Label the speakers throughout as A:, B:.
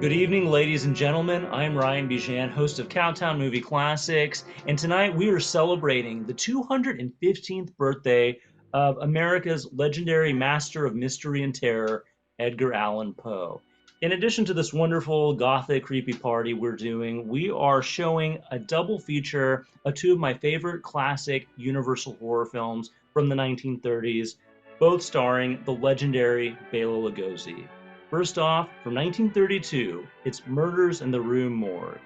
A: Good evening, ladies and gentlemen. I'm Ryan Bijan, host of Cowtown Movie Classics, and tonight we are celebrating the 215th birthday of America's legendary master of mystery and terror, Edgar Allan Poe. In addition to this wonderful gothic creepy party we're doing, we are showing a double feature of two of my favorite classic Universal horror films from the 1930s, both starring the legendary Bela Lugosi. First off, from 1932, it's Murders in the Rue Morgue.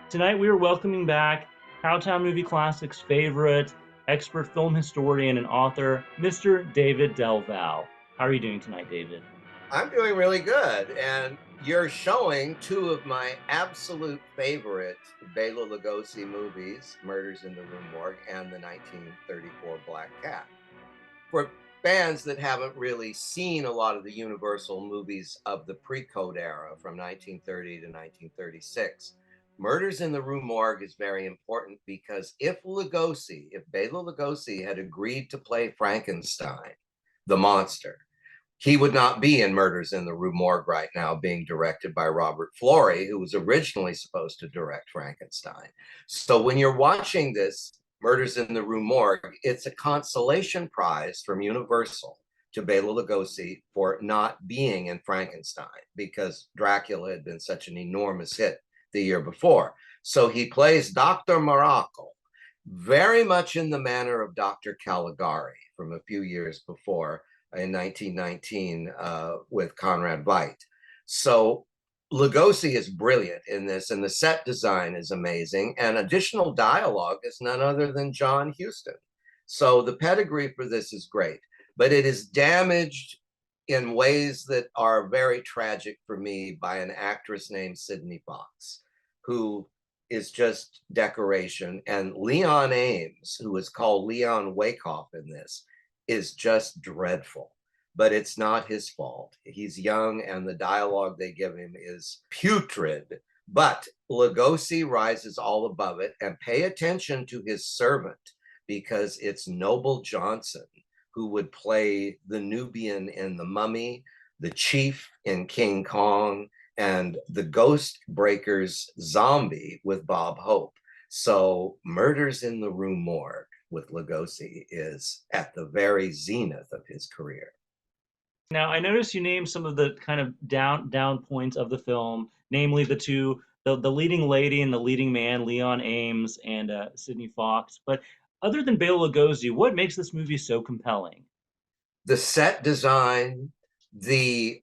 A: Tonight we are welcoming back Cowtown Movie Classics favorite, expert film historian and author, Mr. David Del Val. How are you doing tonight, David?
B: I'm doing really good. And you're showing two of my absolute favorite Bela Lugosi movies, Murders in the Rue Morgue and the 1934 Black Cat. For fans that haven't really seen a lot of the Universal movies of the pre-code era from 1930 to 1936, Murders in the Rue Morgue is very important because if Bela Lugosi had agreed to play Frankenstein, the monster, he would not be in Murders in the Rue Morgue right now, being directed by Robert Florey, who was originally supposed to direct Frankenstein. So when you're watching this Murders in the Rue Morgue, it's a consolation prize from Universal to Bela Lugosi for not being in Frankenstein because Dracula had been such an enormous hit the year before. So he plays Dr. Miracle, very much in the manner of Dr. Caligari from a few years before in 1919 with Conrad Veidt. So Lugosi is brilliant in this, and the set design is amazing. And additional dialogue is none other than John Huston. So the pedigree for this is great, but it is damaged in ways that are very tragic for me by an actress named Sydney Fox, who is just decoration. And Leon Ames, who is called Leon Wyckoff in this, is just dreadful, but it's not his fault. He's young and the dialogue they give him is putrid, but Lugosi rises all above it. And pay attention to his servant because it's Noble Johnson, who would play the Nubian in The Mummy, the chief in King Kong, and the Ghost Breakers zombie with Bob Hope. So Murders in the Rue Morgue with Lugosi is at the very zenith of his career.
A: Now, I noticed you named some of the kind of down points of the film, namely the leading lady and the leading man, Leon Ames and Sidney Fox. But other than Bela Lugosi, what makes this movie so compelling?
B: The set design, the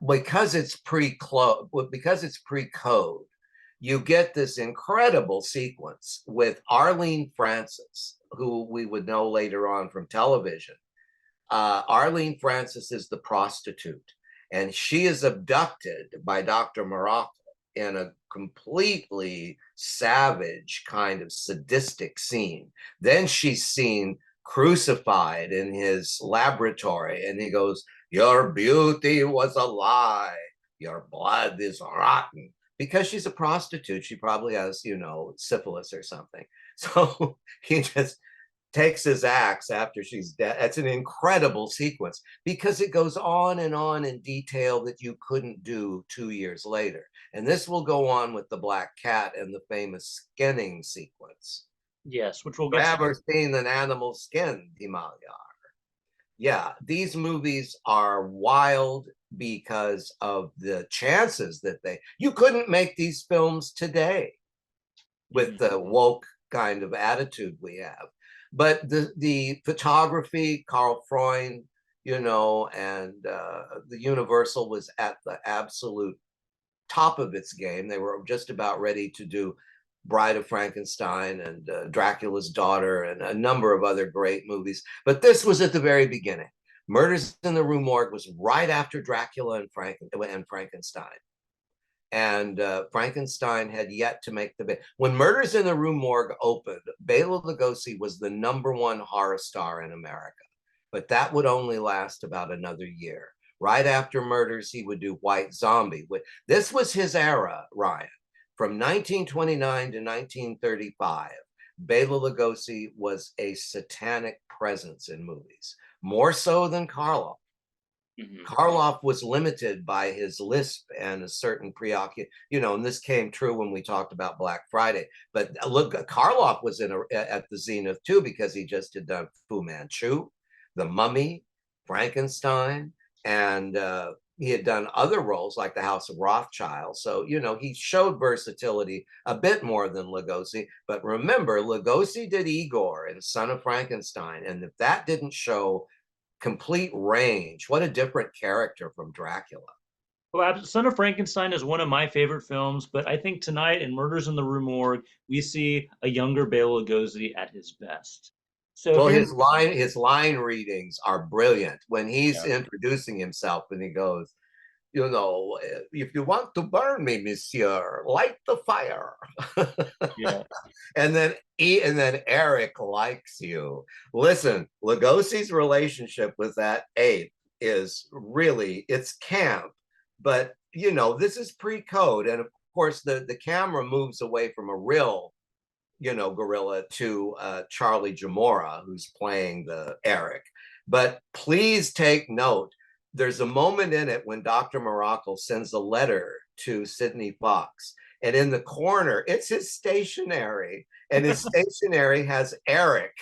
B: because it's pre-code, you get this incredible sequence with Arlene Francis, who we would know later on from television. Arlene Francis is the prostitute, and she is abducted by Dr. Miracle in a completely savage kind of sadistic scene. Then she's seen crucified in his laboratory, and he goes, "Your beauty was a lie. Your blood is rotten." Because she's a prostitute, she probably has, syphilis or something. So he just takes his axe after she's dead. It's an incredible sequence because it goes on and on in detail that you couldn't do 2 years later. And this will go on with the Black Cat and the famous skinning sequence.
A: Yes, which we'll get to.
B: Ever seen an animal skinned, Himalaya? Yeah, these movies are wild because of the chances that you couldn't make these films today with the woke kind of attitude we have. But the photography, Carl Freund, and the Universal was at the absolute top of its game. They were just about ready to do Bride of Frankenstein and Dracula's Daughter and a number of other great movies. But this was at the very beginning. Murders in the Rue Morgue was right after Dracula and Frankenstein. And Frankenstein had yet to make the when Murders in the Rue Morgue opened, Bela Lugosi was the #1 horror star in America, but that would only last about another year. Right after Murders, he would do White Zombie. This was his era, Ryan. From 1929 to 1935, Bela Lugosi was a satanic presence in movies, more so than Karloff.
A: Hmm.
B: Karloff was limited by his lisp and a certain preoccupation, and this came true when we talked about Black Friday. But look, Karloff was at the zenith too, because he just had done Fu Manchu, The Mummy, Frankenstein, and he had done other roles like The House of Rothschild. So, he showed versatility a bit more than Lugosi. But remember, Lugosi did Igor and Son of Frankenstein. And if that didn't show complete range, what a different character from Dracula.
A: Well, Son of Frankenstein is one of my favorite films, but I think tonight in Murders in the Rue Morgue, we see a younger Bela Lugosi at his best. So if
B: Well,
A: you're,
B: his line readings are brilliant when he's
A: yeah,
B: introducing himself, and he goes, if you want to burn me, monsieur, light the fire.
A: yeah,
B: and then Eric likes you. Listen, Lugosi's relationship with that ape is really, it's camp, but this is pre-code. And of course, the camera moves away from a real gorilla to Charlie Jamora, who's playing the Eric. But please take note, there's a moment in it when Dr. Miracle sends a letter to Sidney Fox, and in the corner, it's his stationery, and his stationery has Eric,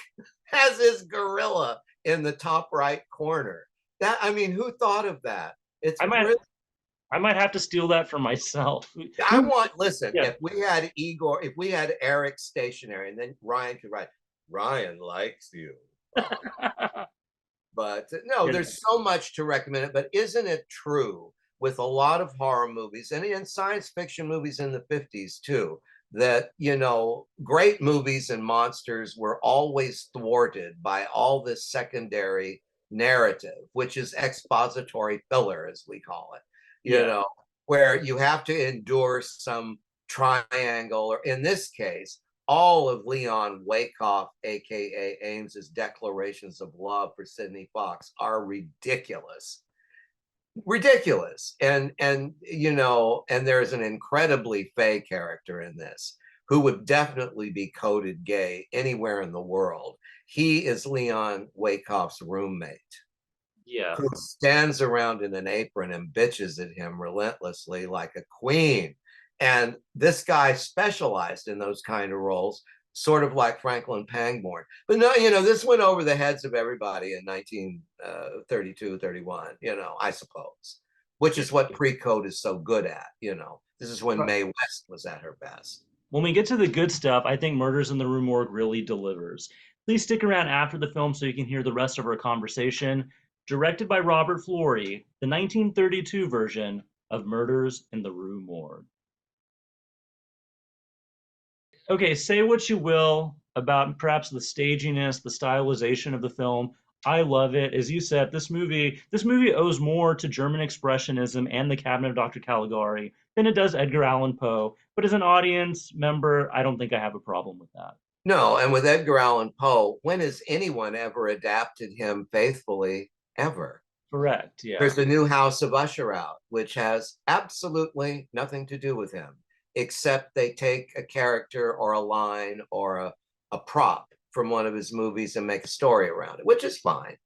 B: has his gorilla in the top right corner. I mean, who thought of that? It's
A: I might
B: brilliant.
A: I might have to steal that for myself.
B: Listen,
A: Yeah.
B: if we had Igor, if we had Eric stationary, and then Ryan could write, Ryan likes you. But no,
A: Yeah.
B: there's so much to recommend it. But isn't it true with a lot of horror movies and in science fiction movies in the 50s too, that, great movies and monsters were always thwarted by all this secondary narrative, which is expository filler, as we call it,
A: Yeah.
B: where you have to endure some triangle, or in this case, all of Leon Wyckoff, aka Ames's declarations of love for Sidney Fox are ridiculous. And there's an incredibly fey character in this who would definitely be coded gay anywhere in the world. He is Leon Wyckoff's roommate,
A: Yeah.
B: who stands around in an apron and bitches at him relentlessly like a queen. And this guy specialized in those kind of roles, sort of like Franklin Pangborn. But no, this went over the heads of everybody in 1932, 31, I suppose, which is what pre-code is so good at. This is when Mae West was at her best.
A: When we get to the good stuff, I think Murders in the Rue Morgue really delivers. Please stick around after the film so you can hear the rest of our conversation. Directed by Robert Florey, the 1932 version of Murders in the Rue Morgue. Okay, say what you will about perhaps the staginess, the stylization of the film. I love it. As you said, this movie owes more to German expressionism and the Cabinet of Dr. Caligari than it does Edgar Allan Poe. But as an audience member, I don't think I have a problem with that.
B: No, and with Edgar Allan Poe, when has anyone ever adapted him faithfully, ever?
A: Correct. Yeah.
B: There's the new House of Usher out, which has absolutely nothing to do with him, except they take a character or a line or a prop from one of his movies and make a story around it, which is fine.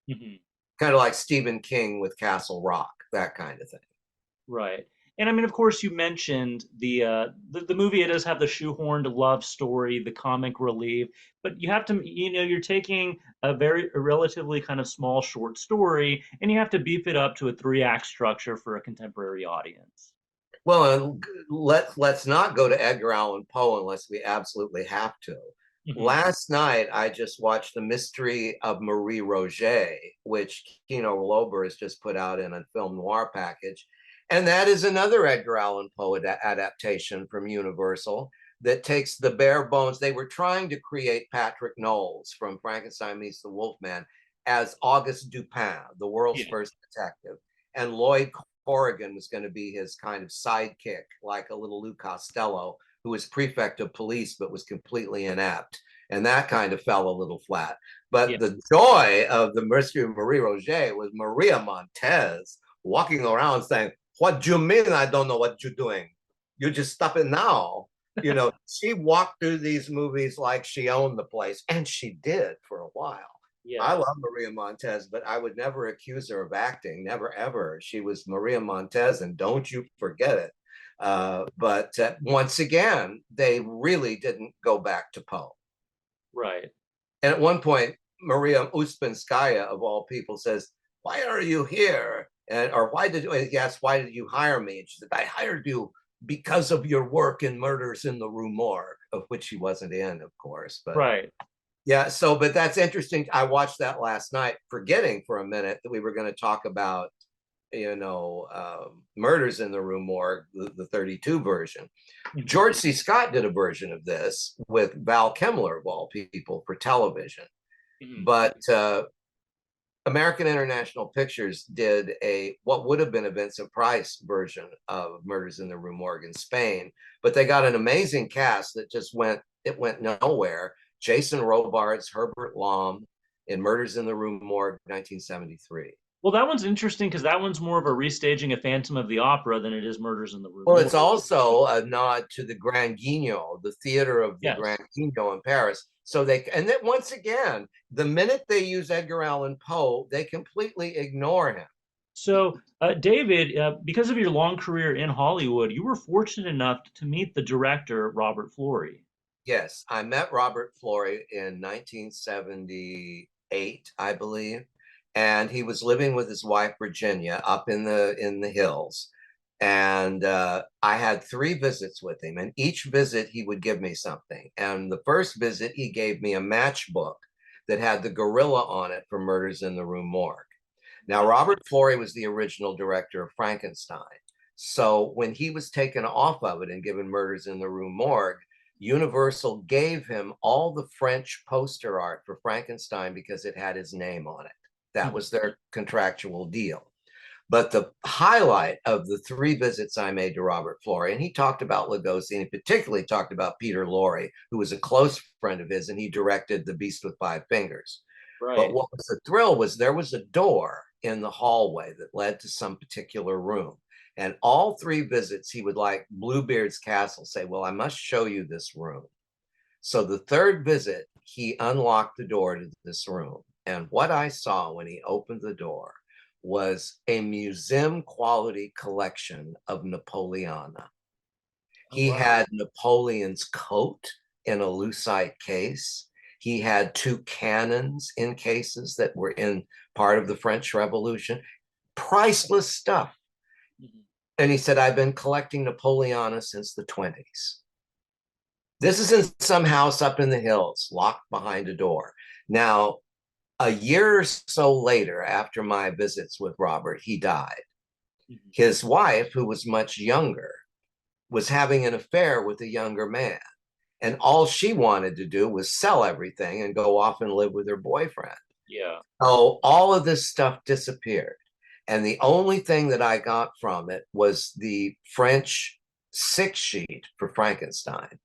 A: Mhm.
B: Kind of like Stephen King with Castle Rock, that kind of thing.
A: Right. And I mean, of course, you mentioned the movie. It does have the shoehorned love story, the comic relief, but you have to, you're taking a relatively kind of small short story, and you have to beef it up to a three-act structure for a contemporary audience.
B: Well, and let's not go to Edgar Allan Poe unless we absolutely have to.
A: Hmm.
B: Last night, I just watched The Mystery of Marie Roget, which Kino Lorber has just put out in a film noir package. And that is another Edgar Allan Poe adaptation from Universal that takes the bare bones. They were trying to create Patrick Knowles from Frankenstein Meets the Wolfman as Auguste Dupin, the world's
A: Yeah.
B: first detective. And Lloyd Corrigan was going to be his kind of sidekick, like a little Lou Costello, who was prefect of police but was completely inept. And that kind of fell a little flat.
A: Yeah.
B: But the joy of The Mystery of Marie Roget was Maria Montez walking around saying, "What do you mean I don't know what you're doing? You just stop it now." She walked through these movies like she owned the place, and she did for a while.
A: Yeah.
B: I love Maria Montez, but I would never accuse her of acting. Never, ever. She was Maria Montez, and don't you forget it. But once again, they really didn't go back to Poe.
A: Right.
B: And at one point, Maria Uspensky, of all people, says, "Why are you here?" And or why did yes, why did you hire me? And she said, "I hired you because of your work in Murders in the Rue Morgue," of which she wasn't in, of course. But
A: Right.
B: yeah, so but that's interesting. I watched that last night, forgetting for a minute that we were going to talk about, Murders in the Rue Morgue, the 32 version.
A: Mhm.
B: George C. Scott did a version of this with Val Kilmer, of all people, for television.
A: Mhm.
B: But American International Pictures did a what would have been a Vincent Price version of Murders in the Rue Morgue in Spain, but they got an amazing cast that just went nowhere. Jason Robards, Herbert Lom in Murders in the Rue Morgue, 1973.
A: Well, that one's interesting because that one's more of a restaging of Phantom of the Opera than it is Murders in the Rue
B: Well, it's
A: Morgue.
B: also a nod to the Grand Guignol, the theater of the Grand
A: Yes.
B: Guignol in Paris. So and then once again, the minute they use Edgar Allan Poe, they completely ignore him.
A: So, David, because of your long career in Hollywood, you were fortunate enough to meet the director, Robert Florey.
B: Yes, I met Robert Florey in 1978, I believe, and he was living with his wife Virginia up in the hills. And I had 3 visits with him, and each visit he would give me something. And the first visit, he gave me a matchbook that had the gorilla on it for Murders in the Rue Morgue. Now, Robert Florey was the original director of Frankenstein. So when he was taken off of it and given Murders in the Rue Morgue, Universal gave him all the French poster art for Frankenstein because it had his name on it. That
A: Mhm.
B: was their contractual deal. But the highlight of the 3 visits I made to Robert Florey, and he talked about Lugosi, and he particularly talked about Peter Lorre, who was a close friend of his, and he directed The Beast with 5 Fingers. But
A: Right.
B: what was the thrill was there was a door in the hallway that led to some particular room. And all 3 visits, he would, like Bluebeard's Castle, say, "Well, I must show you this room." So the third visit, he unlocked the door to this room. And what I saw when he opened the door was a museum quality collection of Napoleana.
A: Oh,
B: He
A: wow.
B: had Napoleon's coat in a lucite case. He had 2 cannons in cases that were in part of the French Revolution. Priceless stuff.
A: Mhm.
B: And he said, "I've been collecting Napoleana since the 20s." This is in some house up in the hills, locked behind a door. Now, a year or so later, after my visits with Robert, he died.
A: Mhm.
B: His wife, who was much younger, was having an affair with a younger man. And all she wanted to do was sell everything and go off and live with her boyfriend.
A: Yeah.
B: So all of this stuff disappeared. And the only thing that I got from it was the French 6 sheet for Frankenstein,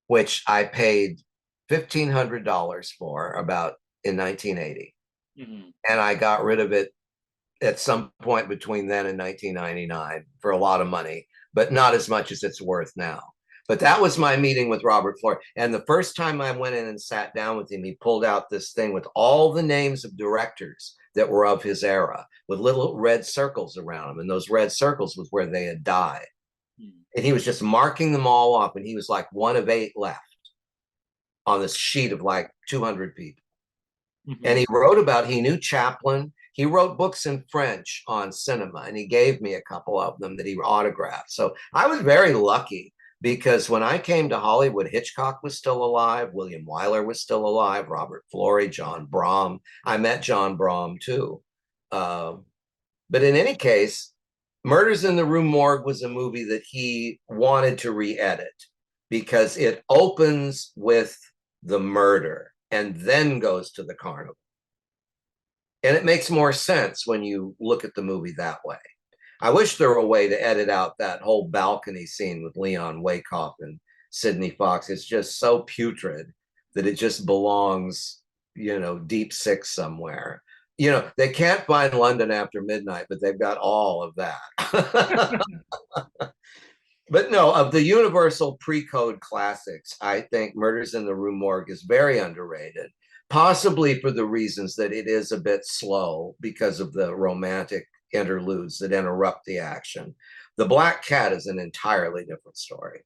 B: which I paid $1,500 for about in 1980.
A: Mhm.
B: And I got rid of it at some point between then and 1999 for a lot of money, but not as much as it's worth now. But that was my meeting with Robert Florey. And the first time I went in and sat down with him, he pulled out this thing with all the names of directors that were of his era with little red circles around them. And those red circles was where they had died.
A: Mhm.
B: And he was just marking them all off. And he was like one of 8 left on this sheet of like 200 people. And
A: Mhm.
B: he wrote about, he knew Chaplin. He wrote books in French on cinema, and he gave me a couple of them that he autographed. So I was very lucky because when I came to Hollywood, Hitchcock was still alive, William Wyler was still alive, Robert Florey, John Brom. I met John Brom too. Uh, but in any case, Murders in the Rue Morgue was a movie that he wanted to re-edit because it opens with the murder and then goes to the carnival. And it makes more sense when you look at the movie that way. I wish there were a way to edit out that whole balcony scene with Leon Wyckoff and Sidney Fox. It's just so putrid that it just belongs, deep six somewhere. They can't find London After Midnight, but they've got all of that. But no, of the Universal pre-code classics, I think Murders in the Rue Morgue is very underrated. Possibly for the reasons that it is a bit slow because of the romantic interludes that interrupt the action. The Black Cat is an entirely different story.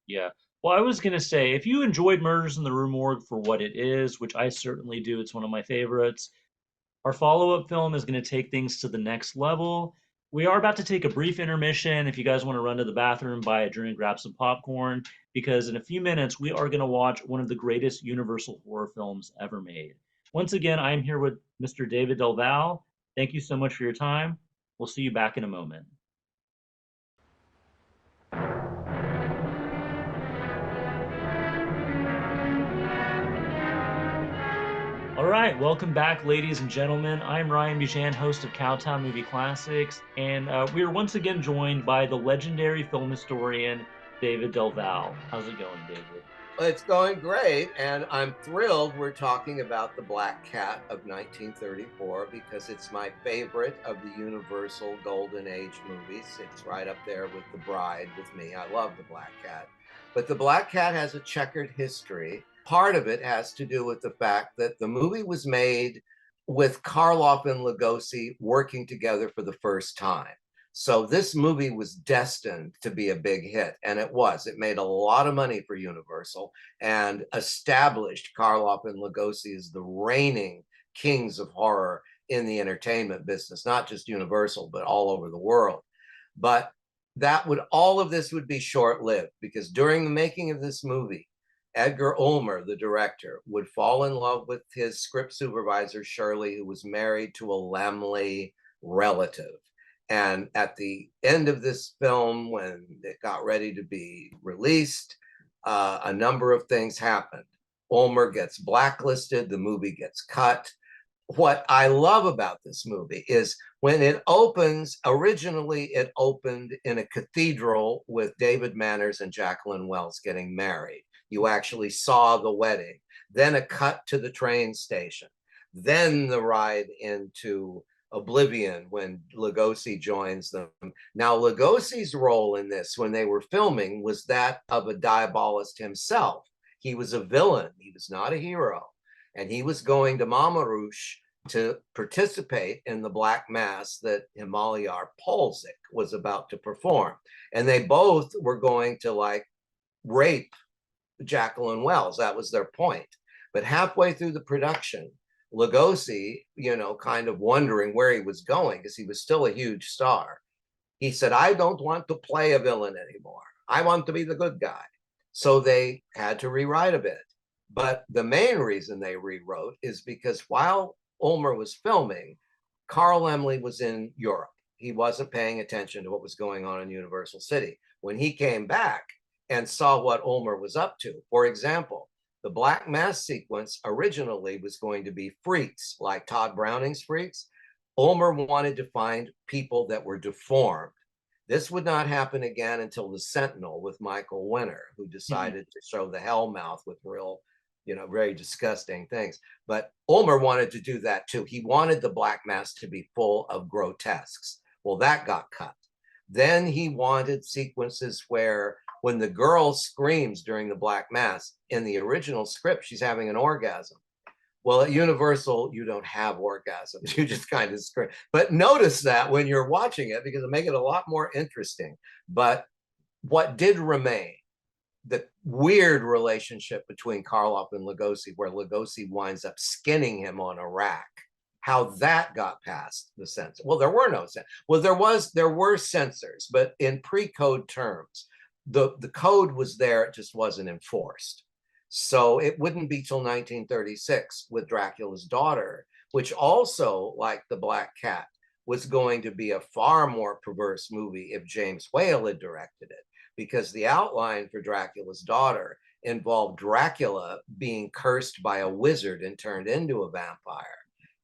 A: Yeah. Well, I was gonna say, if you enjoyed Murders in the Rue Morgue for what it is, which I certainly do, it's one of my favorites. Our follow-up film is going to take things to the next level. We are about to take a brief intermission. If you guys want to run to the bathroom, buy a drink, grab some popcorn, because in a few minutes we are going to watch one of the greatest Universal horror films ever made. Once again, I am here with Mr. David Del Val. Thank you so much for your time. We'll see you back in a moment. All right, welcome back, ladies and gentlemen. I'm Ryan Bijan, host of Cowtown Movie Classics, and we are once again joined by the legendary film historian, David Del Val. How's it going, David?
B: It's going great, and I'm thrilled we're talking about The Black Cat of 1934 because it's my favorite of the Universal Golden Age movies. It's right up there with The Bride with me. I love The Black Cat. But The Black Cat has a checkered history. Part of it has to do with the fact that the movie was made with Karloff and Lugosi working together for the first time. So this movie was destined to be a big hit, and it was. It made a lot of money for Universal and established Karloff and Lugosi as the reigning kings of horror in the entertainment business, not just Universal, but all over the world. But all of this would be short-lived because during the making of this movie, Edgar Ulmer, the director, would fall in love with his script supervisor, Shirley, who was married to a Lamley relative. And at the end of this film, when it got ready to be released, a number of things happened. Ulmer gets blacklisted, the movie gets cut. What I love about this movie is when it opens, originally it opened in a cathedral with David Manners and Jacqueline Wells getting married. You actually saw the wedding, then a cut to the train station, then the ride into Oblivion when Lugosi joins them. Now, Lugosi's role in this when they were filming was that of a diabolist himself. He was a villain, he was not a hero. And he was going to Mamarouche to participate in the Black Mass that Himalayar Polzik was about to perform. And they both were going to like rape Jacqueline Wells. That was their point. But halfway through the production, Lugosi, kind of wondering where he was going because he was still a huge star. He said, I don't want to play a villain anymore. I want to be the good guy. So they had to rewrite a bit. But the main reason they rewrote is because while Ulmer was filming, Carl Laemmle was in Europe. He wasn't paying attention to what was going on in Universal City. When he came back and saw what Ulmer was up to, for example, the Black Mass sequence originally was going to be freaks, like Todd Browning's Freaks. Ulmer wanted to find people that were deformed. This would not happen again until The Sentinel with Michael Winner, who decided to show the Hellmouth with real, very disgusting things. But Ulmer wanted to do that too. He wanted the Black Mass to be full of grotesques. Well, that got cut. Then he wanted sequences where when the girl screams during the Black Mass, in the original script, she's having an orgasm. Well, at Universal, you don't have orgasms. You just kind of scream. But notice that when you're watching it, because it'll make it a lot more interesting. But what did remain, the weird relationship between Karloff and Lugosi, where Lugosi winds up skinning him on a rack, how that got past the censor. Well, there were no censors. Well, there were censors, but in pre-code terms, the code was there, it just wasn't enforced. So it wouldn't be till 1936 with Dracula's Daughter, which also, like The Black Cat, was going to be a far more perverse movie if James Whale had directed it, because the outline for Dracula's Daughter involved Dracula being cursed by a wizard and turned into a vampire.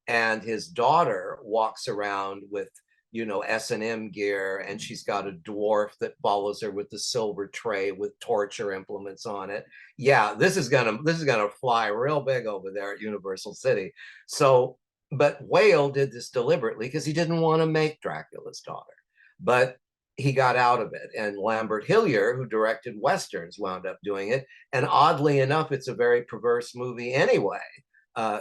B: And his daughter walks around with S&M gear, and she's got a dwarf that follows her with the silver tray with torture implements on it. Yeah, this is gonna fly real big over there at Universal City. So, but Whale did this deliberately because he didn't want to make Dracula's Daughter, but he got out of it. And Lambert Hillier, who directed Westerns, wound up doing it. And oddly enough, it's a very perverse movie anyway.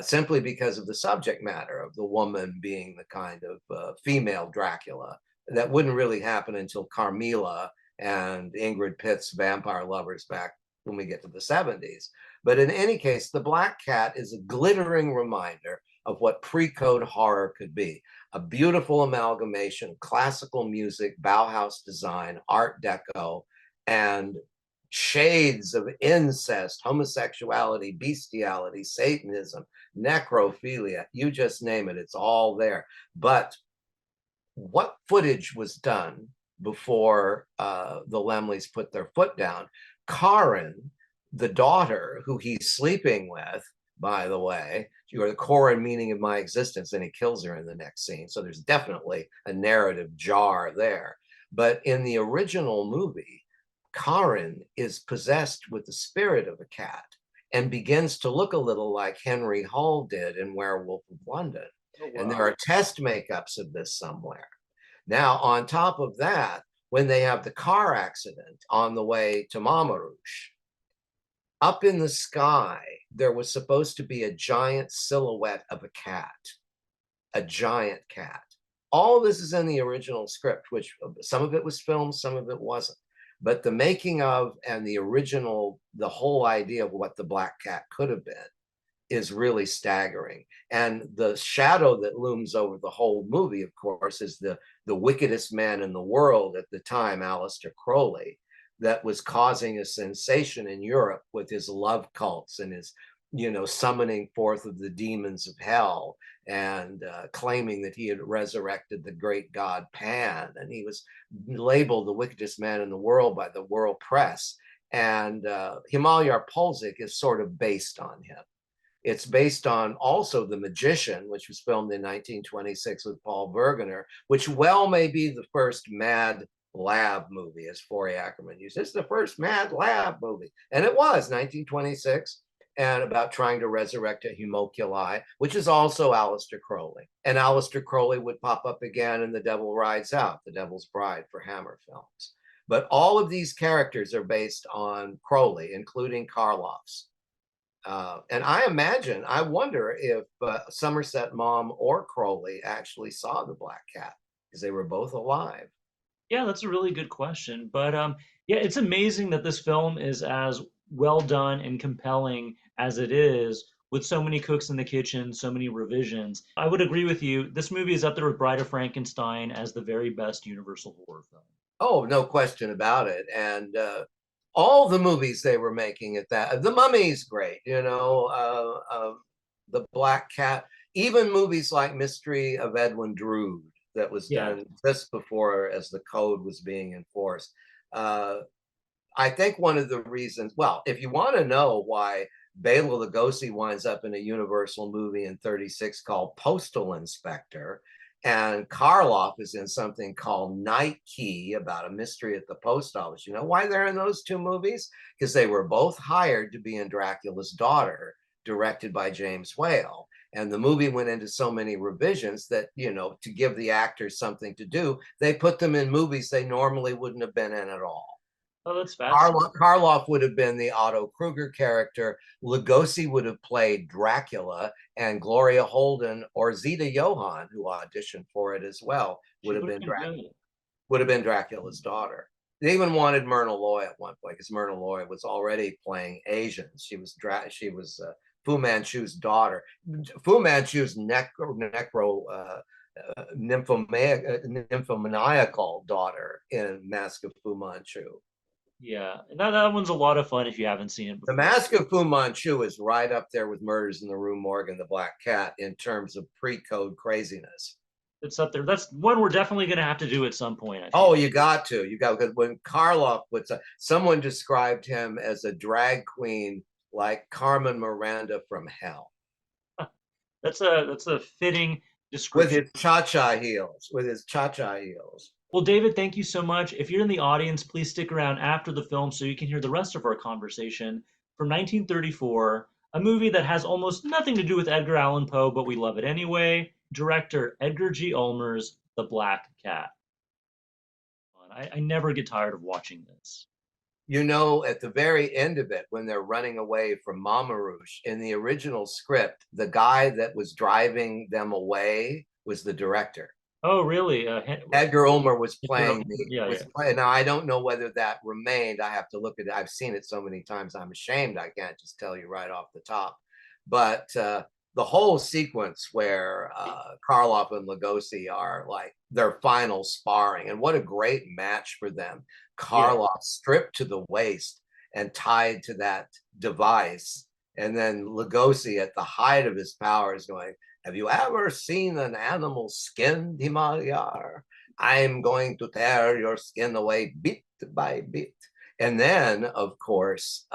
B: simply because of the subject matter of the woman being the kind of female Dracula. That wouldn't really happen until Carmilla and Ingrid Pitt's Vampire Lovers back when we get to the 70s. But in any case, the Black Cat is a glittering reminder of what pre-code horror could be. A beautiful amalgamation of classical music, Bauhaus design, Art Deco, and shades of incest, homosexuality, bestiality, Satanism, necrophilia, you just name it, it's all there. But what footage was done before the Lemleys put their foot down? Karen, the daughter who he's sleeping with, by the way, you are the core and meaning of my existence, and he kills her in the next scene. So there's definitely a narrative jar there. But in the original movie, Karen is possessed with the spirit of a cat and begins to look a little like Henry Hull did in Werewolf of London.
A: Oh, wow.
B: And there are test makeups of this somewhere. Now, on top of that, when they have the car accident on the way to Mamarouche, up in the sky, there was supposed to be a giant silhouette of a cat, a giant cat. All this is in the original script, which some of it was filmed, some of it wasn't. But the making of and the original, the whole idea of what the Black Cat could have been is really staggering. And the shadow that looms over the whole movie, of course, is the wickedest man in the world at the time, Aleister Crowley, that was causing a sensation in Europe with his love cults and his, summoning forth of the demons of hell and claiming that he had resurrected the great god Pan. And he was labeled the wickedest man in the world by the world press. And Himalayar Polzik is sort of based on him. It's based on also The Magician, which was filmed in 1926 with Paul Bergener, which well may be the first Mad Lab movie, as Forey Ackerman used. It's the first Mad Lab movie. And it was 1926, and about trying to resurrect a homunculi, which is also Aleister Crowley. And Aleister Crowley would pop up again in The Devil Rides Out, The Devil's Bride for Hammer Films. But all of these characters are based on Crowley, including Karloff's. And I wonder if Somerset Maugham or Crowley actually saw the Black Cat, because they were both alive.
A: Yeah, that's a really good question. But yeah, it's amazing that this film is as well done and compelling as it is, with so many cooks in the kitchen, so many revisions. I would agree with you. This movie is up there with Bride of Frankenstein as the very best Universal horror film.
B: Oh, no question about it. And all the movies they were making at that, The Mummy's great, The Black Cat, even movies like Mystery of Edwin Drood that was
A: Yeah.
B: done just before as the code was being enforced. I think one of the reasons, well, if you want to know why Bela Lugosi winds up in a Universal movie in 36 called Postal Inspector, and Karloff is in something called Night Key about a mystery at the post office. You know why they're in those two movies? Because they were both hired to be in Dracula's Daughter, directed by James Whale. And the movie went into so many revisions that, to give the actors something to do, they put them in movies they normally wouldn't have been in at all.
A: Oh, that's fascinating.
B: Karloff would have been the Otto Kruger character. Lugosi would have played Dracula, and Gloria Holden or Zita Johann, who auditioned for it as well, would have been Dracula's daughter. They even wanted Myrna Loy at one point, because Myrna Loy was already playing Asians. She was Fu Manchu's daughter. Fu Manchu's nymphomaniacal daughter in Mask of Fu Manchu.
A: Yeah, and that one's a lot of fun if you haven't seen it
B: The
A: before.
B: Mask of Fu Manchu is right up there with Murders in the Rue Morgue and The Black Cat in terms of pre-code craziness.
A: It's up there. That's one we're definitely going to have to do at some point, I
B: Oh,
A: feel.
B: you got to. Because when Karloff someone described him as a drag queen like Carmen Miranda from hell.
A: That's a fitting
B: With
A: description.
B: his cha-cha heels.
A: Well, David, thank you so much. If you're in the audience, please stick around after the film so you can hear the rest of our conversation from 1934, a movie that has almost nothing to do with Edgar Allan Poe, but we love it anyway. Director Edgar G. Ulmer's The Black Cat. I never get tired of watching this.
B: You know, at the very end of it, when they're running away from Mama Rouge, in the original script, the guy that was driving them away was the director.
A: Oh, really?
B: Edgar Ulmer was
A: Edgar
B: playing
A: Allan Poe.
B: the
A: Yeah, yeah,
B: was playing. Now I don't know whether that remained. I have to look at it. I've seen it so many times. I'm ashamed. I can't just tell you right off the top. But the whole sequence where Karloff and Lugosi are like their final sparring, and what a great match for them.
A: yeah.
B: Karloff stripped to the waist and tied to that device, and then Lugosi at the height of his powers going, "Have you ever seen an animal skinned, Himalayar? I'm going to tear your skin away bit by bit." And then, of course,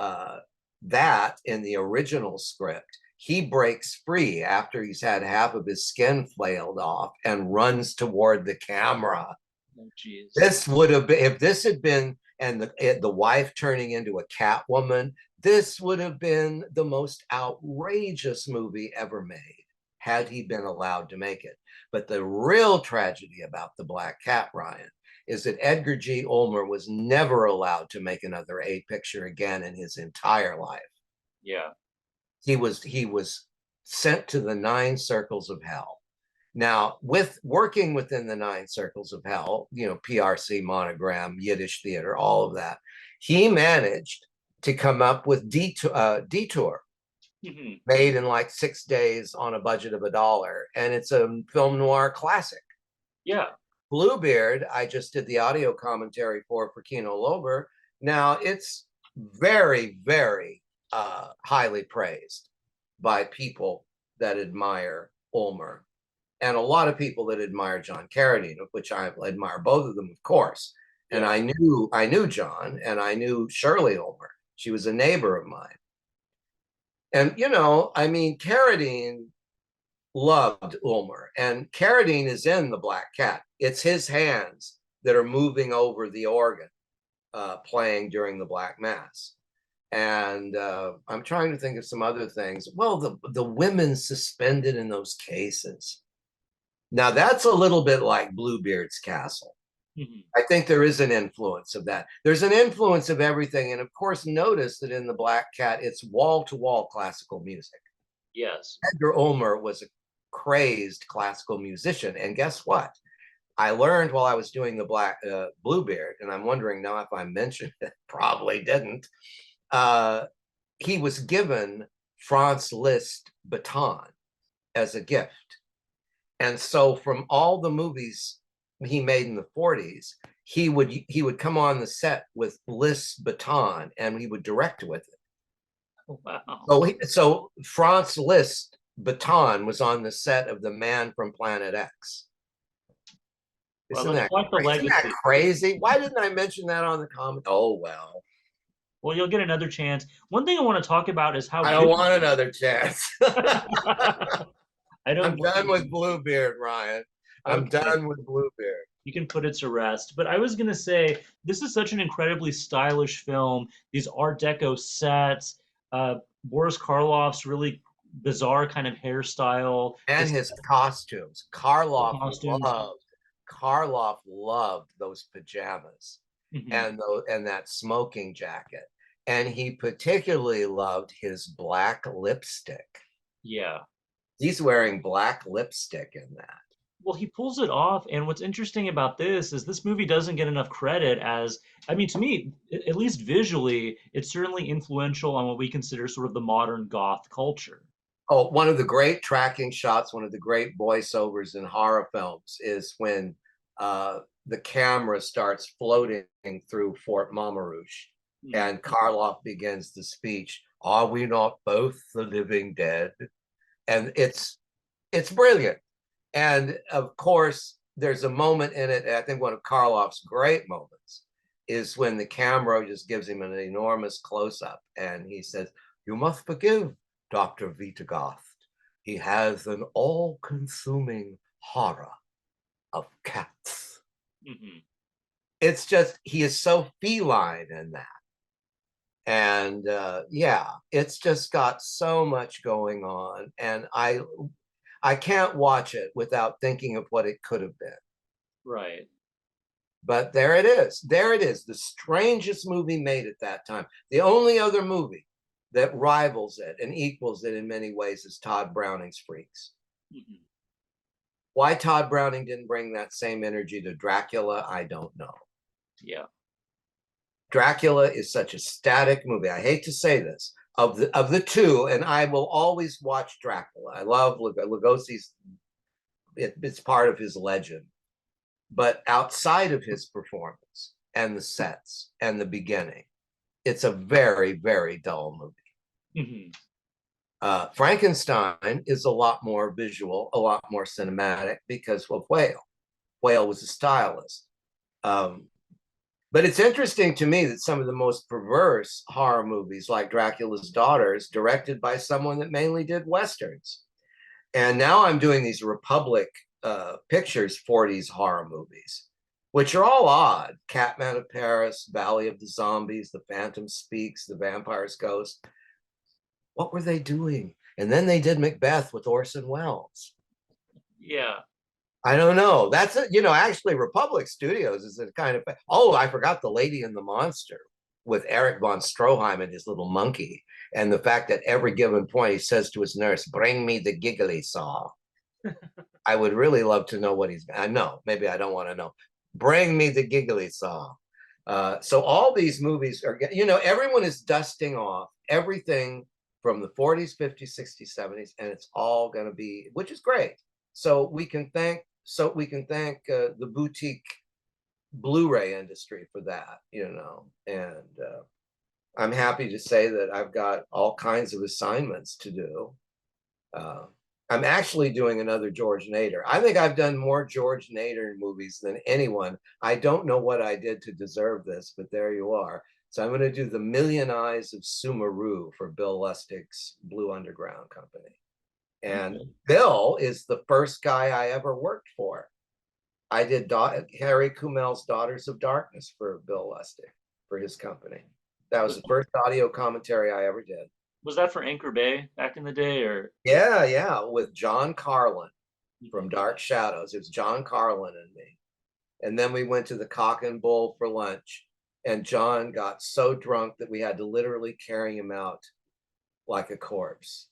B: that in the original script, he breaks free after he's had half of his skin flailed off and runs toward the camera.
A: Oh, jeez.
B: This would have been, if this had been, and the wife turning into a cat woman, this would have been the most outrageous movie ever made had he been allowed to make it. But the real tragedy about the Black Cat, Ryan, is that Edgar G. Ulmer was never allowed to make another A picture again in his entire life.
A: Yeah.
B: He was sent to the nine circles of hell. Now, with working within the nine circles of hell, you know, PRC, Monogram, Yiddish theater, all of that, he managed to come up with Detour,
A: Mhm.
B: made in like 6 days on a budget of $1, and it's a film noir classic.
A: Yeah.
B: Bluebeard, I just did the audio commentary for Kino Lober. Now it's very, very highly praised by people that admire Ulmer, and a lot of people that admire John Carradine, of which I admire both of them, of course. And
A: Yeah.
B: I knew John, and I knew Shirley Ulmer. She was a neighbor of mine. And you know, I mean, Carradine loved Ulmer, and Carradine is in The Black Cat. It's his hands that are moving over the organ, playing during the Black Mass. And I'm trying to think of some other things. Well, the women suspended in those cases. Now that's a little bit like Bluebeard's Castle.
A: Mhm.
B: I think there is an influence of that. There's an influence of everything, and of course, notice that in The Black Cat, it's wall-to-wall classical music.
A: Yes.
B: Edgar Ulmer was a crazed classical musician, and guess what? I learned while I was doing the Bluebeard, and I'm wondering now if I mentioned it, probably didn't. Uh, he was given Franz Liszt baton as a gift, and so from all the movies he made in the 40s, he would come on the set with Liszt's baton, and he would direct with it.
A: Oh, wow.
B: So Franz Liszt baton was on the set of The Man from Planet X.
A: Well,
B: Isn't
A: that's
B: that
A: quite the
B: isn't that
A: legacy.
B: crazy? Why didn't I mention that on the comment? Oh well,
A: Well, you'll get another chance. One thing I want to talk about is how
B: I don't
A: visual.
B: want another chance.
A: I don't
B: I'm
A: blame
B: done with
A: you.
B: Bluebeard, Ryan. I'm
A: Okay.
B: done with Bluebeard.
A: You can put it to rest. But I was gonna say this is such an incredibly stylish film. These Art Deco sets, Boris Karloff's really bizarre kind of hairstyle,
B: And
A: this
B: his costumes.
A: costumes.
B: Karloff loved those pajamas
A: Mhm.
B: and that smoking jacket. And he particularly loved his black lipstick.
A: Yeah.
B: He's wearing black lipstick in that.
A: Well, he pulls it off, and what's interesting about this is this movie doesn't get enough credit as, I mean, to me, at least visually, it's certainly influential on what we consider sort of the modern goth culture.
B: Oh, one of the great tracking shots, one of the great voiceovers in horror films is when the camera starts floating through Fort Mama Rouge,
A: Hmm.
B: and Karloff begins the speech, "Are we not both the living dead?" And it's brilliant. And of course, there's a moment in it, I think one of Karloff's great moments is when the camera just gives him an enormous close up and he says, "You must forgive Dr. Vitagoth. He has an all consuming horror of cats."
A: Hmm.
B: It's just, he is so feline in that. And yeah, it's just got so much going on. And I can't watch it without thinking of what it could have been.
A: Right.
B: But there it is. There it is. The strangest movie made at that time. The only other movie that rivals it and equals it in many ways is Todd Browning's Freaks. Mm-hmm. Why Todd Browning didn't bring that same energy to Dracula, I don't know.
A: Yeah.
B: Dracula is such a static movie. I hate to say this. Of the two, and I will always watch Dracula. I love Lugosi's, it's part of his legend. But outside of his performance and the sets and the beginning, it's a very, very dull movie. Mm-hmm. Frankenstein is a lot more visual, a lot more cinematic because of Whale. Whale was a stylist. But it's interesting to me that some of the most perverse horror movies, like Dracula's Daughter, is directed by someone that mainly did Westerns. And now I'm doing these Republic Pictures 40s horror movies, which are all odd. Catman of Paris, Valley of the Zombies, The Phantom Speaks, The Vampire's Ghost. What were they doing? And then they did Macbeth with Orson Welles.
A: Yeah.
B: I don't know. That's it. Actually, Republic Studios is a kind of. Oh, I forgot The Lady and the Monster with Eric von Stroheim and his little monkey, and the fact that every given point he says to his nurse, "Bring me the giggly saw." I would really love to know what he's. I know. Maybe I don't want to know. Bring me the giggly saw. So all these movies are. Everyone is dusting off everything from the 40s, 50s, 60s, 70s, and it's all going to be, which is great. So we can thank the boutique Blu-ray industry for that, and I'm happy to say that I've got all kinds of assignments to do. I'm actually doing another George Nader. I think I've done more George Nader movies than anyone. I don't know what I did to deserve this, but there you are. So I'm going to do The Million Eyes of Sumeru for Bill Lustig's Blue Underground Company. And Bill is the first guy I ever worked for. I did Harry Kumel's Daughters of Darkness for Bill Lustig for his company. That was the first audio commentary I ever did.
A: Was that for Anchor Bay back in the day, or?
B: Yeah, with John Carlin from Dark Shadows. It was John Carlin and me. And then we went to the Cock and Bull for lunch, and John got so drunk that we had to literally carry him out like a corpse.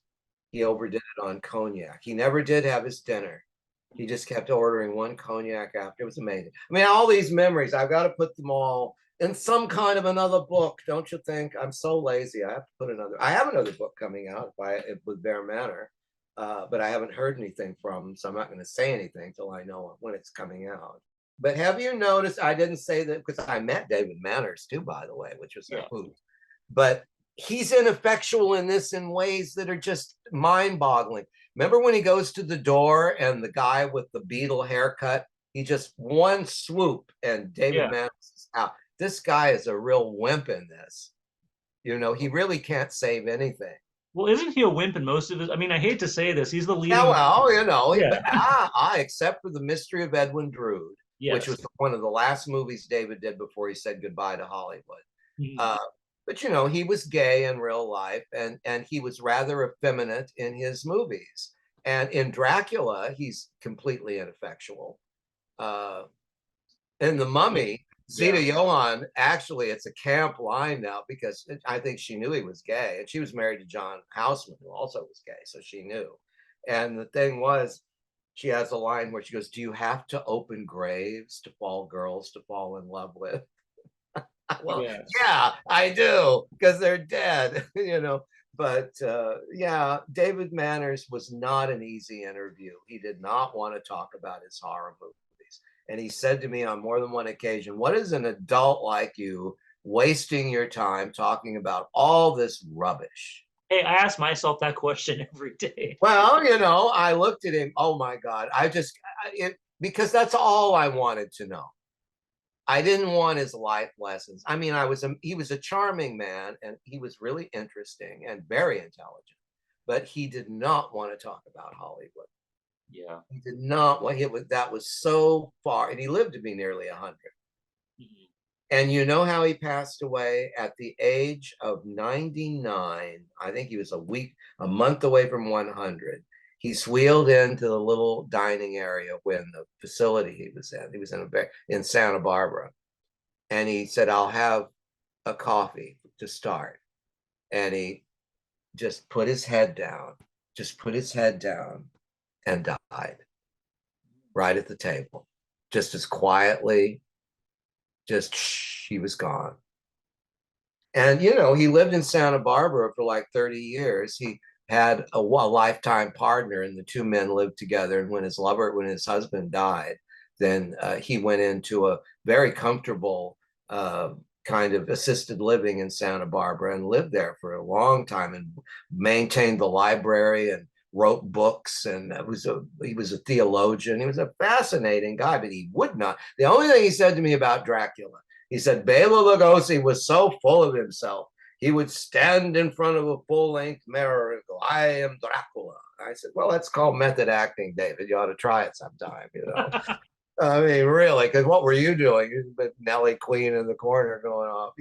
B: He overdid it on cognac. He never did have his dinner. He just kept ordering one cognac after. It was amazing. I mean, all these memories, I've got to put them all in some kind of another book, don't you think? I'm so lazy. I have to put I have another book coming out with Bear Manor, but I haven't heard anything from him, so I'm not going to say anything till I know when it's coming out. But have you noticed, I didn't say that because I met David Manners too, by the way, which was a hoot. But he's ineffectual in this in ways that are just mind-boggling. Remember when he goes to the door and the guy with the Beatle haircut, he just one swoop and David Manners is out. This guy is a real wimp in this. He really can't save anything.
A: Well, isn't he a wimp in most of his? I mean, I hate to say this. He's the leading.
B: Except for The Mystery of Edwin Drood, which was one of the last movies David did before he said goodbye to Hollywood. Mm-hmm. But he was gay in real life, and he was rather effeminate in his movies. And in Dracula, he's completely ineffectual. In The Mummy, Zita Johann, actually, it's a camp line now because I think she knew he was gay, and she was married to John Houseman, who also was gay, so she knew. And the thing was, she has a line where she goes, "Do you have to open graves to girls to fall in love with?" Well, yeah, I do, because they're dead, But David Manners was not an easy interview. He did not want to talk about his horror movies. And he said to me on more than one occasion, "What is an adult like you wasting your time talking about all this rubbish?"
A: Hey, I ask myself that question every day.
B: Well, I looked at him. Oh my God. Because that's all I wanted to know. I didn't want his life lessons. I mean, he was a charming man, and he was really interesting and very intelligent, but he did not want to talk about Hollywood.
A: Yeah.
B: He did not want that was so far, and he lived to be nearly 100. Mm-hmm. And you know how he passed away at the age of 99? I think he was a month away from 100. He's wheeled into the little dining area when the facility he was in. He was in Santa Barbara, and he said, "I'll have a coffee to start." And he just put his head down, and died right at the table, just as quietly. Just he was gone. And he lived in Santa Barbara for like 30 years. He had a lifetime partner, and the two men lived together. And when his husband died, then he went into a very comfortable kind of assisted living in Santa Barbara and lived there for a long time and maintained the library and wrote books. And he was a theologian. He was a fascinating guy, but he would not. The only thing he said to me about Dracula, he said Bela Lugosi was so full of himself. He would stand in front of a full-length mirror and go, "I am Dracula." I said, "Well, that's called method acting, David. You ought to try it sometime, I mean, really, because what were you doing? Nellie Queen in the corner going off.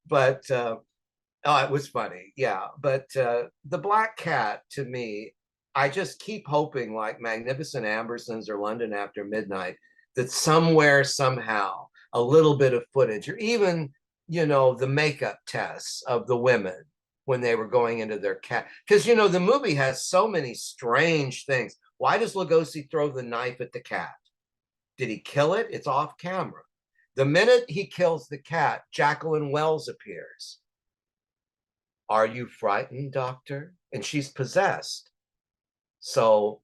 B: But oh, it was funny. Yeah. But the Black Cat, to me, I just keep hoping, like Magnificent Ambersons or London After Midnight, that somewhere, somehow, a little bit of footage, or even, the makeup tests of the women when they were going into their cat. Because, the movie has so many strange things. Why does Lugosi throw the knife at the cat? Did he kill it? It's off camera. The minute he kills the cat, Jacqueline Wells appears. "Are you frightened, doctor?" And she's possessed. So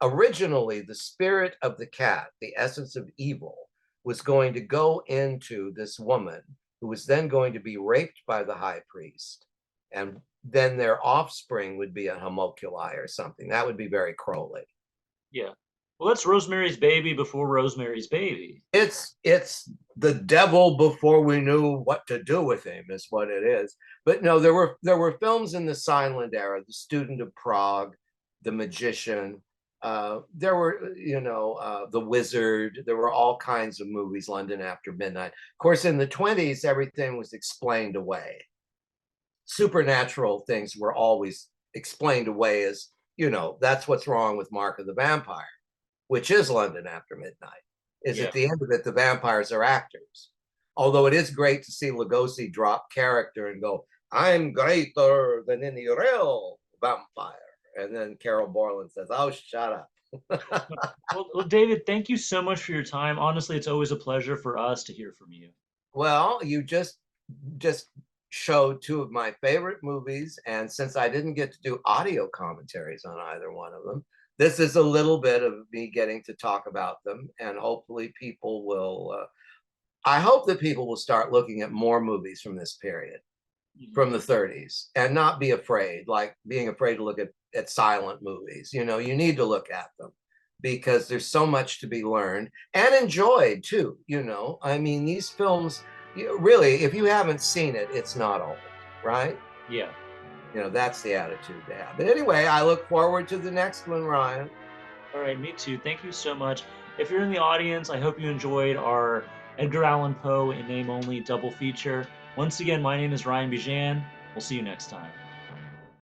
B: originally, the spirit of the cat, the essence of evil, was going to go into this woman who was then going to be raped by the high priest. And then their offspring would be a homunculi or something. That would be very Crowley.
A: Yeah. Well, that's Rosemary's Baby before Rosemary's Baby.
B: It's the devil before we knew what to do with him, is what it is. But no, there were films in the silent era, The Student of Prague, The Magician. There were, The Wizard. There were all kinds of movies, London After Midnight. Of course, in the 20s, everything was explained away. Supernatural things were always explained away as, that's what's wrong with Mark of the Vampire, which is London After Midnight, is
A: Yeah.
B: at the end of it, the vampires are actors. Although it is great to see Lugosi drop character and go, "I'm greater than any real vampire." And then Carol Borland says, "Oh, shut up."
A: Well, David, thank you so much for your time. Honestly, it's always a pleasure for us to hear from you.
B: Well, you just showed two of my favorite movies, and since I didn't get to do audio commentaries on either one of them, this is a little bit of me getting to talk about them, and hopefully people will. I hope that people will start looking at more movies from this period, from the 30s, and not be afraid, like being afraid to look at silent movies. You need to look at them because there's so much to be learned and enjoyed too. I mean, these films, really, if you haven't seen it, it's not old, right?
A: Yeah.
B: That's the attitude to have. But anyway, I look forward to the next one, Ryan.
A: All right, me too. Thank you so much. If you're in the audience, I hope you enjoyed our Edgar Allan Poe in name only double feature. Once again, my name is Ryan Bijan. We'll see you next time.